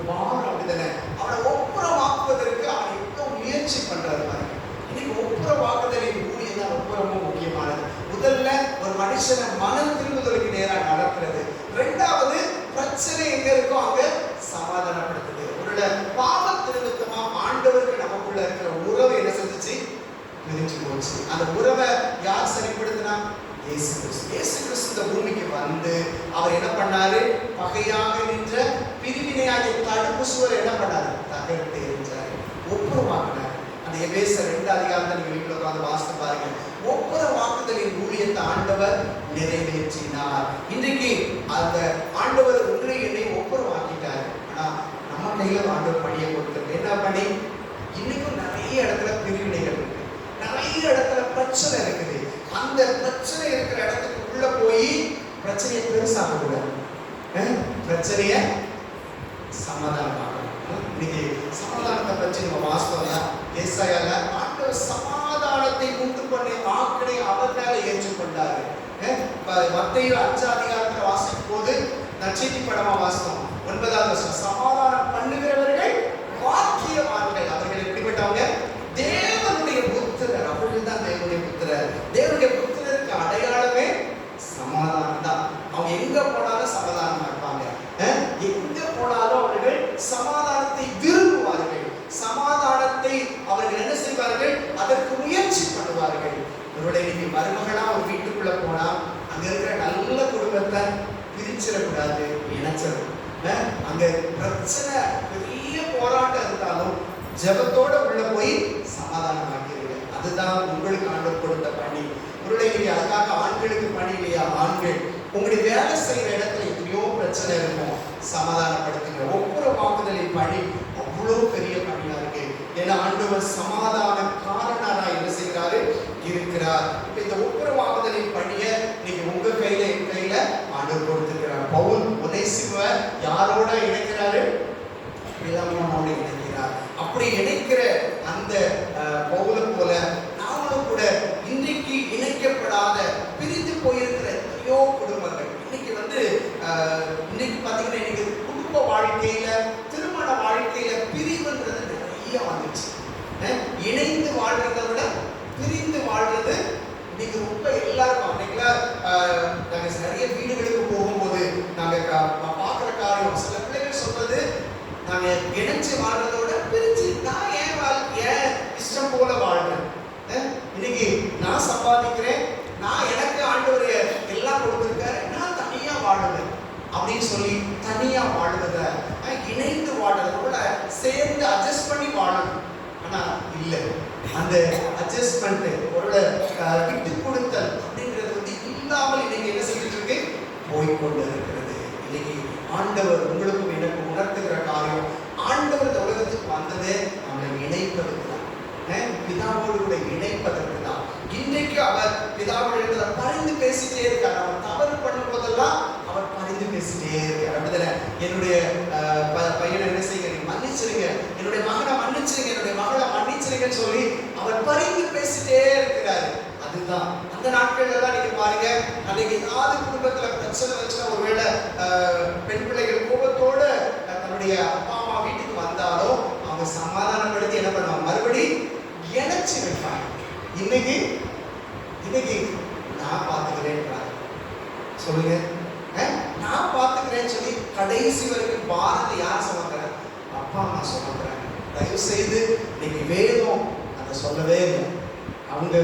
வாரம் அப்படிதானே, அவனை ஒப்புரவாக்குவதற்கு அவன் எவ்வளவு முயற்சி பண்றாரு பாருங்க. இன்னைக்கு ஒப்புரவாக்குதலின் ஊழியம் தான் ரொம்ப முக்கியமானது. முதல்ல ஒரு மனுஷனை மனம் திரும்புதலுக்கு நேராக நடக்கிறது. இரண்டாவது, பிரச்சனை எங்க இருக்கோ அங்க சமாதானப்படுத்துது. ஒரு பாவ திருத்தமா ஆண்டவருக்கு நமக்குள்ள இருக்கிற உறவு என்ன செஞ்சுச்சு, பிரிஞ்சு போச்சு. அந்த உறவை யார் சரிப்படுத்தினா, இயேசு கிறிஸ்து. இயேசு கிறிஸ்து இந்த பூமிக்கு வந்து அவர் என்ன பண்ணாரு, பகையாக நின்ற பிரிவினையாகிய தடுப்பு சுவர் என்ன பண்ணாரு, தகர்த்து எறிஞ்சாரு, ஒப்புரவாக்கினார். அந்த எபேசியர் 2 அதிகாரத்தை நீங்க வீட்டில் உட்கார்ந்து வாசித்து பாருங்க. ஒப்புரவாக்குதலின் ஊழியத்தை ஆண்டவர் நிறைவேற்றினார். இன்றைக்கு அந்த ஆண்டவர் ஒன்றை என்னை ஒப்புரவாக்கிட்டார். ஆனா நம்ம கையில ஆண்டவர் பணியை கொடுத்திருக்கு. என்ன பணி, இன்னைக்கும் நிறைய இடத்துல பிரிவினைகள் இருக்கு, நிறைய இடத்துல பிரச்சனை இருக்குது. அந்த பிரச்சனை இருக்கிற இடத்துக்கு உள்ள போய் பிரச்சனையை பெருசாக்க கூடாது. பிரச்சனைய சமாதானமாக்கணும். இன்னைக்கு சமாதானத்தை பற்றி நம்ம வாசித்தோம்னா ஏசாயால ஆண்டவர் சமாதானத்தை உண்டு பண்ணி ஆக்கனை அவர் மேல ஏற்றுக்கொண்டாரு. மத்தேயு 5 அதிகாரத்துல வாசிக்கும் போது நற்செய்தி படமா வாசித்தோம். 9வது வசனம், சமாதானம் பண்ணுகிறவர்கள் பாக்கியவான்கள். அவர்கள் எப்படிப்பட்டவங்க? தேவனுடைய புத்திரர். அவர்கள் தான் தேவனுடைய புத்திரர். தேவனுடைய புத்திரருக்கு அடையாளமே சமாதானம் தான். அவங்க எங்க போனாலும் சமாதானமா இருப்பாங்க. எங்க போனாலும் அவர்கள் சமாதானத்தை விரும்புவார்கள். சமாதானத்தை அவர்கள் என்ன செய்வார்கள்? அதற்கு முயற்சி பண்ணுவார்கள். ஒருவேளை நீங்க மருமகளா ஒரு வீட்டுக்குள்ள போனா அங்க இருக்கிற நல்ல குடும்பத்தை பிரிச்சிடக்கூடாது, இணைச்சிடணும். அங்க பிரச்சனை பெரிய போராட்டம் இருந்தாலும் ஜெபத்தோட உள்ள போய் சமாதானம் ஆகிறீங்க. அதுதான் உங்களுக்கு ஆண்டவர் கொடுத்த பணி. ஒருவேளை நீங்க அதுக்காக ஆண்களுக்கு பணி இல்லையா? ஆண்கள் உங்களுடைய வேலை செய்யற இடத்துல எத்தனையோ பிரச்சனை இருக்கும், சமாதானப்படுத்துங்க. ஒவ்வொரு வாக்குதலின் பணி அவ்வளோ பெரிய பணியா இருக்கு. ஏன்னா ஆண்டவர் சமாதான காரணரா என்ன செய்கிறாரு? இருக்கிறார். இப்ப இந்த ஒவ்வொரு வாக்குதலின் பணியை நீங்க உங்க கையில என் கையில ஆண்டவர் கொடுத்திருக்கிறார். பவுல் ஒனேசிமுவை யாரோட இணைக்கிறாரு? பிலமோனோட இணைக்கிறார். அப்படி இணைக்கிற அந்த பவுலை போல நாமளும் கூட இன்றைக்கு இணைக்கப்படாத பிரிந்து போயிருக்கிற எத்தனையோ குடும்பங்கள் இன்னைக்கு இன்னைக்கு பாத்தீங்கன்னா இன்னைக்கு குடும்ப வாழ்க்கையில, திருமண வாழ்க்கையில பிரிவுன்றது நிறைய வந்துச்சு. இணைந்து வாழ்றதை விட பிரிந்து வாழ்றது இன்னைக்கு ரொம்ப எல்லாருக்கும். அன்னைக்குலாம் நாங்க நிறைய வீடுகளுக்கு போகும்போது நாங்க பார்க்குற காரியம், சில பிள்ளைகள் சொல்றது, நாங்க இணைச்சு வாழ்றதோட பிரிச்சு நான் ஏன் இஷ்டம் போல வாழ்றேன். இன்னைக்கு நான் சம்பாதிக்கிறேன், நான் எனக்கு ஆண்டவர் எல்லாம் கொடுத்துருக்காரு, நான் தனியா வாழுவேன் அப்படின்னு சொல்லி தனியா வாழ்வத, இணைந்து வாழ்றதோட சேர்ந்து அட்ஜஸ்ட் பண்ணி வாழணும். ஆனா இல்லை, அந்த அட்ஜஸ்ட்மெண்ட் ஒரு விட்டு கொடுத்தல் அப்படிங்கிறது இல்லாமல் இன்னைக்கு என்ன செய்துட்டு இருக்கு? போய்கொண்டு இருக்கிறது. இன்னைக்கு ஆண்டவர் உங்களுக்கும் எனக்கு உணர்த்துகிற காரியம், ஆண்டவர் இந்த உலகத்துக்கு வந்ததே நம்மளை இணைப்பதற்கு தான், பிதாவோடு கூட இணைப்பதற்கு தான். இன்றைக்கு அவர் பிதாவோடு பரிந்து பேசிட்டே இருக்கார். அவர் தவறு பண்ணும் போதெல்லாம் அவர் பரிந்து பேசிட்டே இருக்கார். அப்படிதானே? என்னுடைய பையனை என்ன செய்யுங்க, நீங்க மன்னிச்சிருங்க, என்னுடைய மகனை மன்னிச்சிருங்க, என்னுடைய மகளை மன்னிச்சிருங்கன்னு சொல்லி அவர் பரிந்து பேசிட்டே இருக்கிறாரு. அதுதான் அந்த நாட்கள் எல்லாம் நீங்க பாருங்க, அன்னைக்கு ஏதாவது குடும்பத்துல பிரச்சனை வச்சுன்னா, ஒருவேளை பெண் பிள்ளைகள் கோபத்தோட தன்னுடைய அப்பா அம்மா வீட்டுக்கு வந்தாலும் அவங்க சமாதானப்படுத்தி என்ன பண்ணுவாங்க? மறுபடி இணைச்சு வைப்பாங்க. இன்னைக்கு நான் பார்த்துக்கிறேன் சொல்லுங்க, நான் பார்த்துக்கிறேன்னு சொல்லி கடைசி வரைக்கும் பாரதி யார் சுமக்கிறாங்க? அப்பா அம்மா சுமக்கிறாங்க. தயவு செய்து இன்னைக்கு வேதம் அதை சொல்லவே இல்லை. அவங்க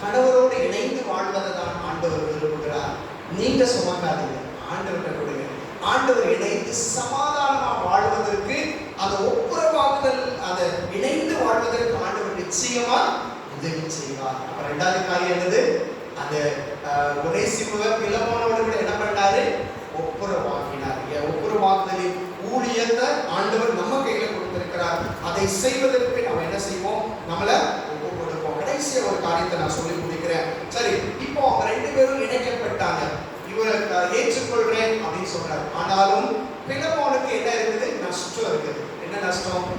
கணவரோடு இணைந்து வாழ்வதை தான் ஆண்டவர் விரும்புகிறார். நீங்க சுமக்காதீங்க, ஆண்டவர்கிட்ட கொடுங்க. ஆண்டவர் இணைந்து சமாதானமா வாழ்வதற்கு, அந்த ஒப்புரவாகுதல், அதை இணைந்து வாழ்வதற்கு ஆண்டவர் நிச்சயமா உதவி செய்வார். அப்ப 2வது காரியம் என்னது? அந்த ஒனேசிமுவை பிலமோனோடு கூட என்ன பண்ணாரு? ஒப்புரவாக்கினார். ஒப்புரவாக்குதலின் ஊழியத்தை ஆண்டவர் நம்ம கையில கொடுத்திருக்கிறார். அதை செய்வதற்கு நம்ம என்ன செய்வோம்? நம்மள ஒப்பு கொடுப்போம். கடைசியா ஒரு காரியத்தை நான் சொல்லி முடிக்கிறேன். சரி, இப்போ அவங்க 2 பேரும் இணைக்கப்பட்டாங்க. இவரை ஏற்றுக்கொள்றேன் அப்படின்னு சொல்றாரு. ஆனாலும் பிலமோனுக்கு என்ன இருக்குது? நஷ்டம் இருக்குது. என்ன நஷ்டம்?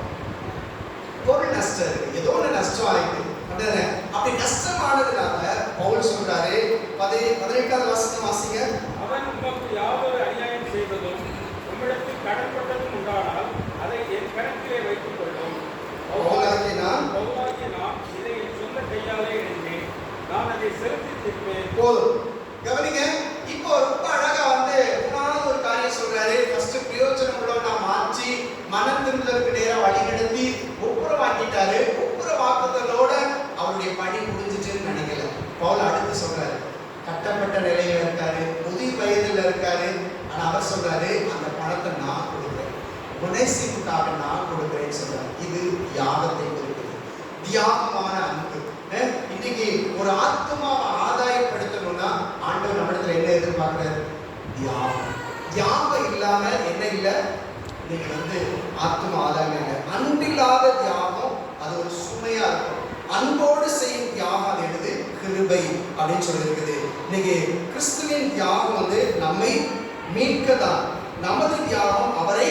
பொருள் நஷ்டம் இருக்கு. ஏதோ ஒரு நஷ்டம் ஆயிருக்கு. அப்படி நஷ்டமானதுனால பவுல் சொல்றாரு, 18வது வசனம் வாசிங்க. அவன் உமக்கு யாதொரு அநியாயம் செய்ததும் உம்மிடத்தில் கடன்பட்டதும் உண்டானால் அதை என் கணக்கிலே வைத்துக் கொள்ளும். பவுலாகிய நான் இதை என் சொந்த கையாலே எண்ணேன், நான் அதை செலுத்தி தீர்ப்பேன். போதும், கவனிங்க. இப்போ ரொம்ப அழகா மூணாவது ஒரு காரியம் சொல்றாரு. ஃபர்ஸ்ட் பிரயோஜனம் உள்ளவனா மாற்றி மனம் திரும்புதலுக்கு நேரம் வழி நடத்தி ஒப்புரவாக்கிட்டாரு. ஒப்புரவாக்குதலோட அவருடைய பணி முடிஞ்சிட்டுன்னு நினைக்கல. பவுல் அடுத்து சொல்றாரு, கட்டப்பட்ட நிலையில இருக்காரு, முதிர் வயதுல இருக்காரு. ஆனா அவர் சொல்றாரு, அந்த பணத்தை நான் கொடுக்குறேன், ஒனேசிமுக்காக நான் கொடுக்குறேன்னு சொல்றாரு. இது தியாகத்தை கொடுக்குது, தியாகமான அன்பு. இன்னைக்கு ஒரு ஆத்மாவை ஆதாயப்படுத்தணும்னா ஆண்டவர் நம்மிடத்துல என்ன எதிர்பார்க்கிறார்? தியாகம். தியாகம் இல்லாம என்ன இல்லை? இன்னைக்கு ஆத்மா ஆதாயம் இல்லை. அன்பில்லாத தியாகம் அது ஒரு சுமையா இருக்கும். அன்போடு செய்யும் தியாகம் அது என்னது? கிருபை அப்படின்னு சொல்லி இருக்குது. இன்னைக்கு கிறிஸ்துவின் தியாகம் நம்மை மீட்கதான். நமது தியாகம் அவரை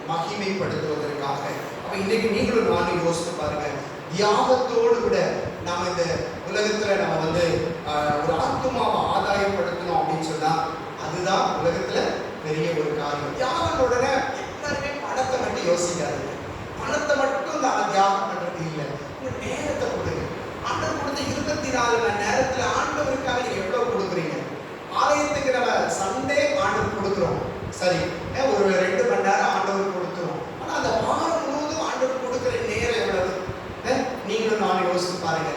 மகிமைப்படுத்துவதற்காக. அப்ப இன்னைக்கு நீங்களும் நானும் யோசித்து பாருங்க, தியாகத்தோடு கூட நாம இந்த உலகத்துல நம்ம ஒரு ஆத்துமாவை ஆதாயப்படுத்தணும் அப்படின்னு சொன்னா அதுதான் உலகத்துல பெரிய ஒரு காரியம். தியாகம் உடனே எல்லாருமே பணத்தை மட்டும் யோசிக்காதீங்க. பணத்தை மட்டும் நான் தியாகம் பண்றது இல்லை, உங்க நேரத்தை கொடுங்க. ஆண்டவர் கொடுத்த 24 மணி நேரத்துல ஆண்டவருக்காக நீங்க எவ்வளவு கொடுக்குறீங்க? ஆலயத்துக்கு நம்ம சண்டே ஆண்டவர் கொடுக்குறோம், சரி, ஒரு 2 மணி நேரம் ஆண்டவர் கொடுக்குறோம். ஆனா அந்த வாரம் முழுவதும் ஆண்டவர் கொடுக்குற நேரம் எவ்வளவு? நீங்களும் நானும் யோசித்து பாருங்க.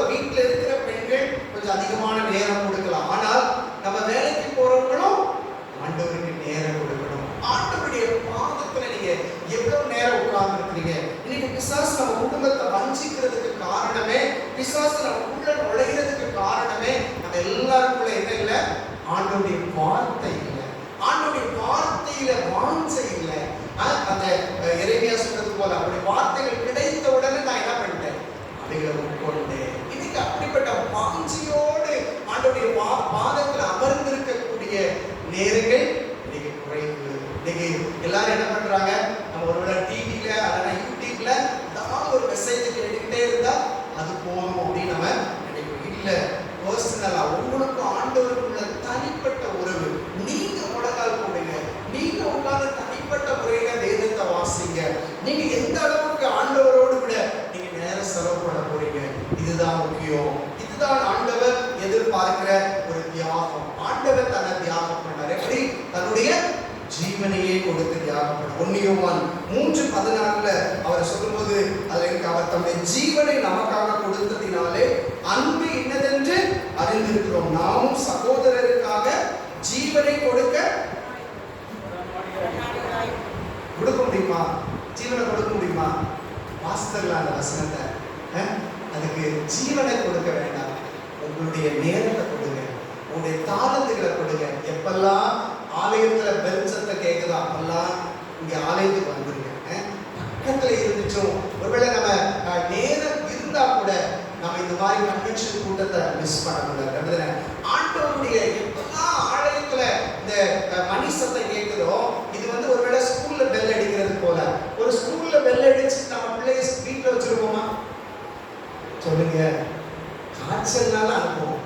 வீட்டில் இருக்கிற பெண்கள் கொஞ்சம் அதிகமான நேரம் கொடுக்கலாம், ஆனால் நம்ம வேலைக்கு போறவங்களும் ஆண்டவருக்கு நேரம் கொடுக்கணும். ஆண்டவருடைய பாதத்துல நீங்க எவ்வளவு நேரம் உட்கார்ந்து இருக்கிறீங்க? இன்னைக்கு பிசாசு நம்ம குடும்பத்தை வஞ்சிக்கிறதுக்கு காரணமே, பிசாசு நம்ம உள்ள நுழைகிறதுக்கு காரணமே நம்ம எல்லாருக்குள்ள என்ன இல்லை? ஆண்டவருடைய வார்த்தை இல்லை. ஆண்டவருடைய வார்த்தையில வாஞ்சை இல்லை. அந்த எரேமியா சொன்னது போல அப்படி வார்த்தைகள் கிடைத்த உடனே நான் என்ன பண்ணிட்டேன்? அவைகளை உட்கொண்டேன். இன்னைக்கு அப்படிப்பட்ட வாஞ்சியோடு ஆண்டவருடைய பாதத்தில் அமர்ந்திருக்கக்கூடிய நேரங்கள் இன்னைக்கு குறைவு. இன்னைக்கு எல்லாரும் என்ன பண்றாங்க? நம்ம ஒருவேளை டிவில அல்லது யூடியூப்ல ஏதாவது ஒரு மெசேஜ் கேட்டுக்கிட்டே இருந்தா அது போதும் அப்படின்னு நம்ம நினைக்கிறோம். இல்ல, பர்சனலா உங்களுக்கும் ஆண்டவருக்குள்ள தனிப்பட்ட உறவு, நீங்க முழங்கால் போடுங்க, நீங்க உட்கார்ந்து தனிப்பட்ட முறையில வேதத்தை வாசிங்க. நீங்க எந்த அளவுக்கு ஆண்டவரோடு கூட நீங்க நேரம் செலவு பண்ண போறீங்க, இதுதான் முக்கியம். இதுதான் ஆண்டவர் எதிர்பார்க்கிற ஒரு தியாகம். ஆண்டவர் தன்னை தியாகம் பண்ணார். எப்படி? தன்னுடைய ஜீவனையே கொடுத்து தியாகம் பண்ணார். 1 யோவான் 3:14 அவர் சொல்லும்போது அதுல அவர் தம்முடைய ஜீவனை நமக்காக கொடுத்ததினாலே அன்பு இன்னதென்று அறிந்திருக்கிறோம். நாமும் சகோதரருக்காக ஜீவனை கொடுக்க முடியுமா? ஜீவனை கொடுக்க முடியுமா? வாஸ்தவலாம் அந்த வசனத்தை. அதுக்கு ஜீவனை கொடுக்க வேண்டாம், உங்களுடைய நேரத்தை கொடுங்க, உங்களுடைய தாளத்துகளை கொடுங்க. எப்பெல்லாம் ஆலயத்துல பெருசத்தை கேட்குதோ அப்பெல்லாம் இங்க ஆலயத்துக்கு வந்துருங்க. பக்கத்துல இருந்துச்சோம், ஒருவேளை நம்ம நேரம் இருந்தா கூட நம்ம இந்த மாதிரி கன்வென்ஷன் கூட்டத்தை மிஸ் பண்ணக்கூடாது. ஆண்டவருடைய எப்பெல்லாம் ஆலயத்துல இந்த மணி சத்தம் கேட்குதோ, இது ஒருவேளை ஸ்கூல்ல பெல் அடிக்கிறது போல. ஒரு ஸ்கூல்ல பெல் அடிச்சு நம்ம பிள்ளைய வீட்டுல வச்சிருப்போமா? சொல்லுங்க. காய்ச்சல்னால அனுப்புவோம்,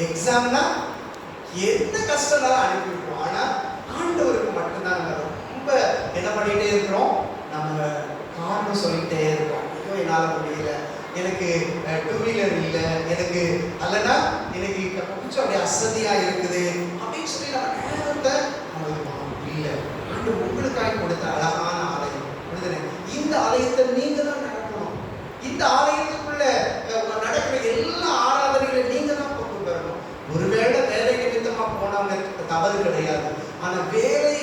எக்ஸாம்னா என்ன கஷ்டம்னாலும் அனுப்பிவிடுவோம். ஆனா ஆண்டவருக்கு மட்டும்தான் நம்ம ரொம்ப என்ன பண்ணிட்டே இருக்கிறோம்? நம்ம காரணம் சொல்லிட்டே இருக்கோம். ஐயோ என்னால முடியல, எனக்கு 2 வீலர் இல்லை, எனக்கு அல்லனா எனக்கு கொஞ்சம் அப்படியே அசதியா இருக்குது அப்படின்னு சொல்லி நம்ம நேரத்தை இல்லை. ஆண்டு உங்களுக்காக கொடுத்த அழகான ஆலயம். இந்த ஆலயத்தை நீங்க தான் நடக்கணும். இந்த ஆலயத்துக்குள்ள நடக்கிற எல்லா ஆராதனைகளையும் நீங்க தான் கொண்டு வரணும். ஒருவேளை வேலை நிமித்தமா போனவங்க தவறு கிடையாது, ஆனா வேலை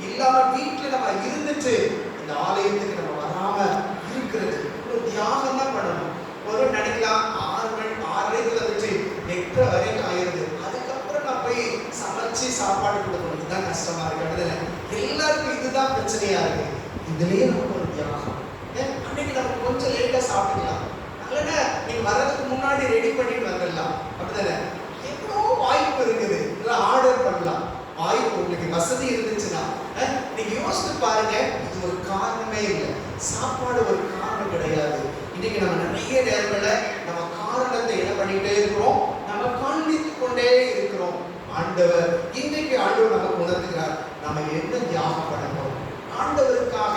இல்லாம வீட்டுல நம்ம இருந்துட்டு இந்த ஆலயத்துக்கு நம்ம வராம இருக்கிறது ஒரு தியாகம் தான் பண்ணணும். ஒரு நினைக்கலாம் 6:30 வச்சு 8 வரைக்கும் ஆயிருது, அதுக்கப்புறம் நான் போய் சமைச்சு சாப்பாடு கொடுக்கணும், இதுதான் கஷ்டமா இருக்கு. எல்லாருக்கும் இதுதான் பிரச்சனையா இருக்கு. இதுலயே நமக்கு ஒரு தியாகம். அன்னைக்கு நம்ம கொஞ்சம் லேட்டா சாப்பிட்டுக்கலாம், இல்லைன்னா நீங்க வர்றதுக்கு முன்னாடி ரெடி பண்ணிட்டு வந்துடலாம், அப்படிதானே? எவ்வளோ வாய்ப்பு இருக்குது, இல்லை ஆர்டர் பண்ணலாம். வாய்ப்பு உங்களுக்கு வசதி இருந்துச்சுன்னா நீங்க யோசித்து பாருங்க. இது ஒரு காரணமே இல்லை, சாப்பாடு ஒரு காரணம் கிடையாது. இன்னைக்கு நம்ம நிறைய நேரங்கள்ல நம்ம காரணத்தை என்ன பண்ணிட்டே இருக்கிறோம்? நம்ம காண்பித்துக் கொண்டே இருக்கிறோம். ஆண்டவர் இன்றைக்கு ஆண்டவர் நமக்கு உணர்த்துகிறார், நம்ம என்ன தியாகம் பண்ண போறோம், ஆண்டவருக்காக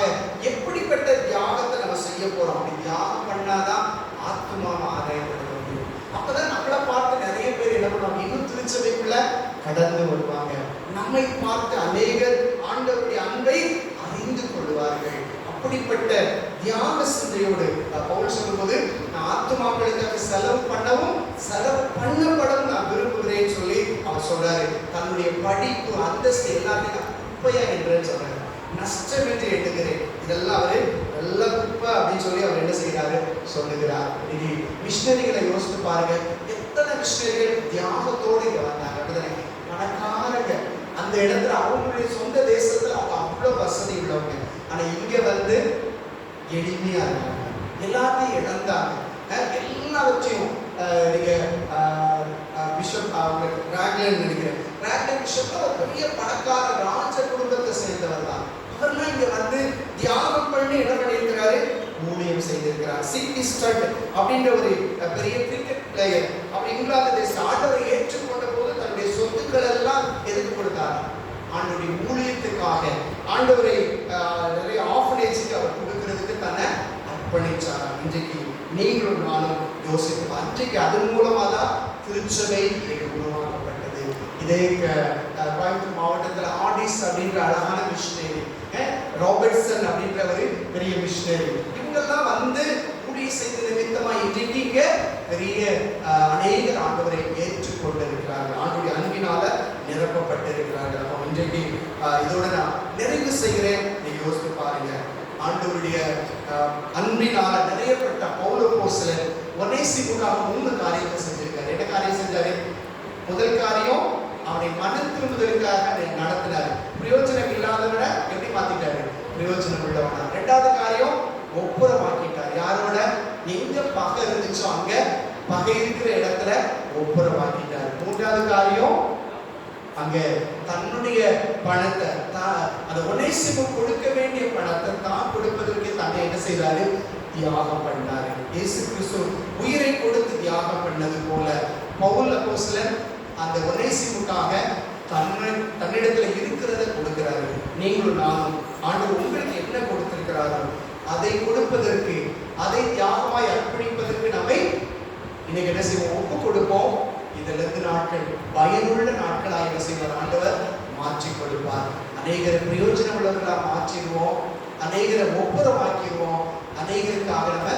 எப்படிப்பட்ட தியாகத்தை நம்ம செய்ய போறோம். அப்படி தியாகம் பண்ணாதான் ஆத்மாவை ஆதாயப்படுத்த முடியும். அப்பதான் நம்மளை பார்த்து நிறைய பேர் என்ன பண்ணுவாங்க? இன்னும் திருச்சபைக்குள்ள கடந்து வருவாங்க. நம்மை பார்த்து அநேகர் ஆண்டவருடைய அன்பை அறிந்து கொள்வார்கள். அப்படிப்பட்ட தியாக சிந்தையோடு பவுல் சொல்லும்போது, நான் ஆத்துமாக்களுக்காக செலவு பண்ணவும் செலவு பண்ணப்படவும் நான் விரும்புகிறேன்னு சொல்லி அவர் சொல்றாரு. தன்னுடைய படிப்பு அந்தஸ்து எல்லாத்தையும் நான் குப்பையா என்றேன்னு சொல்றாரு, நஷ்டம் என்று எண்ணுகிறேன். இதெல்லாம் அவரு நல்ல குப்பை அப்படின்னு சொல்லி அவர் என்ன செய்யறாரு சொல்லுகிறார். இன்னைக்கு மிஷினரிகளை யோசித்து பாருங்க, எத்தனை மிஷினரிகள் தியாகத்தோடு இங்க வந்தாங்க. அப்படிதானே? பணக்காரங்க அந்த இடத்துல அவங்களுடைய சொந்த தேசத்துல அவங்க அவ்வளவு வசதி உள்ளவங்க, ஆனா இங்க எளிமையா இருக்காங்க. எல்லாத்தையும் இழந்தாங்க. எல்லாவற்றையும் நீங்க பிஷப் ராக்லன் நினைக்கிறேன், பிராட்லி பிஷப் ஒரு பெரிய பணக்கார ராஜ குடும்பத்தை சேர்ந்தவர் தான். அவர்லாம் இங்க வந்து தியாகம் பண்ணி என்ன பண்ணியிருக்கிறாரு, ஊழியம் செய்திருக்கிறார். சிட்டி ஸ்டட் அப்படின்ற ஒரு பெரிய கிரிக்கெட் பிளேயர். அப்படி இங்கிலாந்து தேச ஆண்டவரை ஏற்றுக்கொண்ட போது தன்னுடைய சொத்துக்கள் எல்லாம் எதுக்கு கொடுத்தார், ஆண்டவருடைய ஊழியத்துக்காக, ஆண்டவரை நிறைய ஆர்ஃபனேஜுக்கு அவர் கொடுக்கிறதுக்கு தன்னை அர்ப்பணிச்சார். இன்றைக்கு நீங்களும் நானும் யோசிக்கலாம். இன்றைக்கு அதன் மூலமா தான் திருச்சபை உருவாக்கப்பட்டது. இதே கோயம்புத்தூர் மாவட்டத்தில் ஆடிஸ் அப்படின்ற அழகான மிஷினரி, ராபர்ட்சன் அப்படின்ற ஒரு பெரிய மிஷினரி, இவங்கெல்லாம் வந்து ஊழிய செய்த நிமித்தமா இன்றைக்கு இங்க பெரிய அநேகர் ஆண்டவரை ஏற்றுக்கொண்டிருக்கிறார்கள், ஆண்டுடைய அன்பினால நிரப்பப்பட்டிருக்கிறார்கள். அப்போ இன்றைக்கு இதோட நான் நிறைவு செய்கிறேன். நீங்க யோசித்து பாருங்க, ஆண்டவருடைய அன்பினால நிறையப்பட்ட பவுல் அப்போஸ்தலன் ஒனேசிமுக்காக 3 காரியத்தை செஞ்சிருக்காரு. என்ன காரியம் செஞ்சாரு? முதல் காரியம், அவனை மனம் திரும்புதலுக்காக நடத்தினாரு. பிரயோஜனம் இல்லாதவரை எப்படி மாத்திட்டாரு, பிரயோஜனம் உள்ளவனா. 2வது காரியம், ஒப்புரவாக்கிட்டார். யாரோட? எங்க பகை இருந்துச்சோ அங்க பகை இருக்கிற இடத்துல ஒப்புரவாக்கிட்டார். 3வது காரியம், அங்க தன்னுடைய பணத்தை அந்த ஒனேசிமு கொடுக்க வேண்டிய பணத்தை தான் கொடுப்பதற்கு தன்னை என்ன செய்தாரு, தியாகம் பண்ணாரு. இயேசு கிறிஸ்து உயிரை கொடுத்து தியாகம் பண்ணது போல பவுல் அப்போஸ்தலன் அந்த ஒனேசிமுக்காக தன்னிடத்துல இருக்கிறத கொடுக்கிறாரு. நீங்களும் நானும் ஆண்டவர் உங்களுக்கு என்ன கொடுத்திருக்கிறாரோ அதை கொடுப்பதற்கு, அதை தியாகமாய் அர்ப்பணிப்பதற்கு நம்மை இன்னைக்கு என்ன செய்வோம், ஒப்பு கொடுப்போம். இதிலிருந்து நாட்கள் பயனுள்ள நாட்களாக என்ன செய்வார், ஆண்டவர் மாற்றி கொடுப்பார். அநேகரை பிரயோஜனம் உள்ளவர்களாக மாற்றிடுவோம், அநேகரை ஒப்புரமாக்கிடுவோம், அநேகருக்காக நம்ம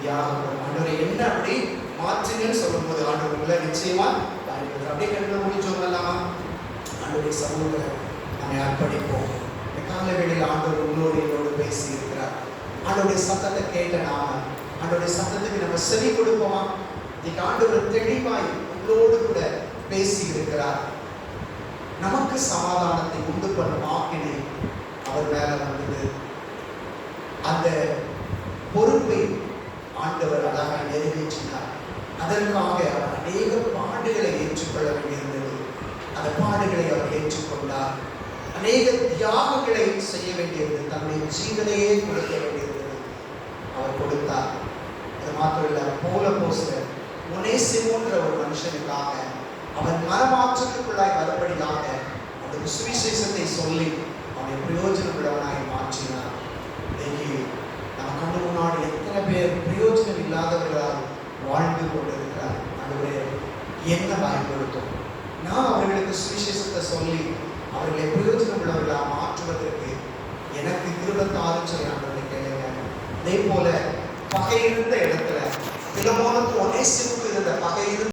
தியாகம் பண்ணுவோம். ஆண்டவரை என்ன அப்படி மாற்றுங்கன்னு சொல்லும்போது ஆண்டவர் உங்களை நிச்சயமா பயன்படுத்தும். அப்படியே கண்டு முடிச்சோம்லாமா, ஆண்டவருடைய சமூகத்தை நம்ம அர்ப்பணிப்போம். இந்த கால வேளையில் ஆண்டவர் உங்களோடு என்னோடு பேசி இருக்கிறார். ஆண்டவருடைய சத்தத்தை கேட்ட நாம ஆண்டவருடைய சத்தத்துக்கு நம்ம செவி கொடுப்போமா? இன்னைக்கு ஆண்டவர் தெளிவாய் உங்களோடு கூட பேசி இருக்கிறார். நமக்கு சமாதானத்தை உண்டு பண்ணும் ஆக்கினை அவர் மேல வந்தது. அந்த பொறுப்பை ஆண்டவர் அழகாக நிறைவேற்றினார். அதற்காக அவர் அநேக பாடுகளை ஏற்றுக்கொள்ள வேண்டியிருந்தது. அந்த பாடுகளை அவர் ஏற்றுக்கொண்டார். அநேக தியாகங்களை செய்ய வேண்டியிருந்தது. தன்னுடைய ஜீவனையே கொடுக்க வேண்டியிருந்தது, அவர் கொடுத்தார். அது மாத்திரம் இல்ல, பவுல் அப்போஸ்தலன் ஒனேசிமுன்ற ஒரு மனுஷனுக்காக அவன் மனமாற்றத்துக்குள்ளாய் வரும்படியாக அவனுக்கு சுவிசேஷத்தை சொல்லி அவனை பிரயோஜனம் உள்ளவனாய் மாற்றினார். இன்னைக்கு நம்ம கண்ணு முன்னாடி எத்தனை பேர் பிரயோஜனம் இல்லாதவர்களால் வாழ்ந்து கொண்டிருக்கிறார். ஆண்டவரே என்ன பயன்படுத்தும், நான் அவர்களுக்கு சுவிசேஷத்தை சொல்லி அவர்களை பிரயோஜனம் உள்ளவர்களாக மாற்றுவதற்கு எனக்கு கிருபைத்தாரும் சொல்லி ஆண்டவரை கேளுங்க. அதே போல பகை இருந்த இடத்துல பிலமோனுக்கு ஒனேசிமுக்கு இருந்த பகை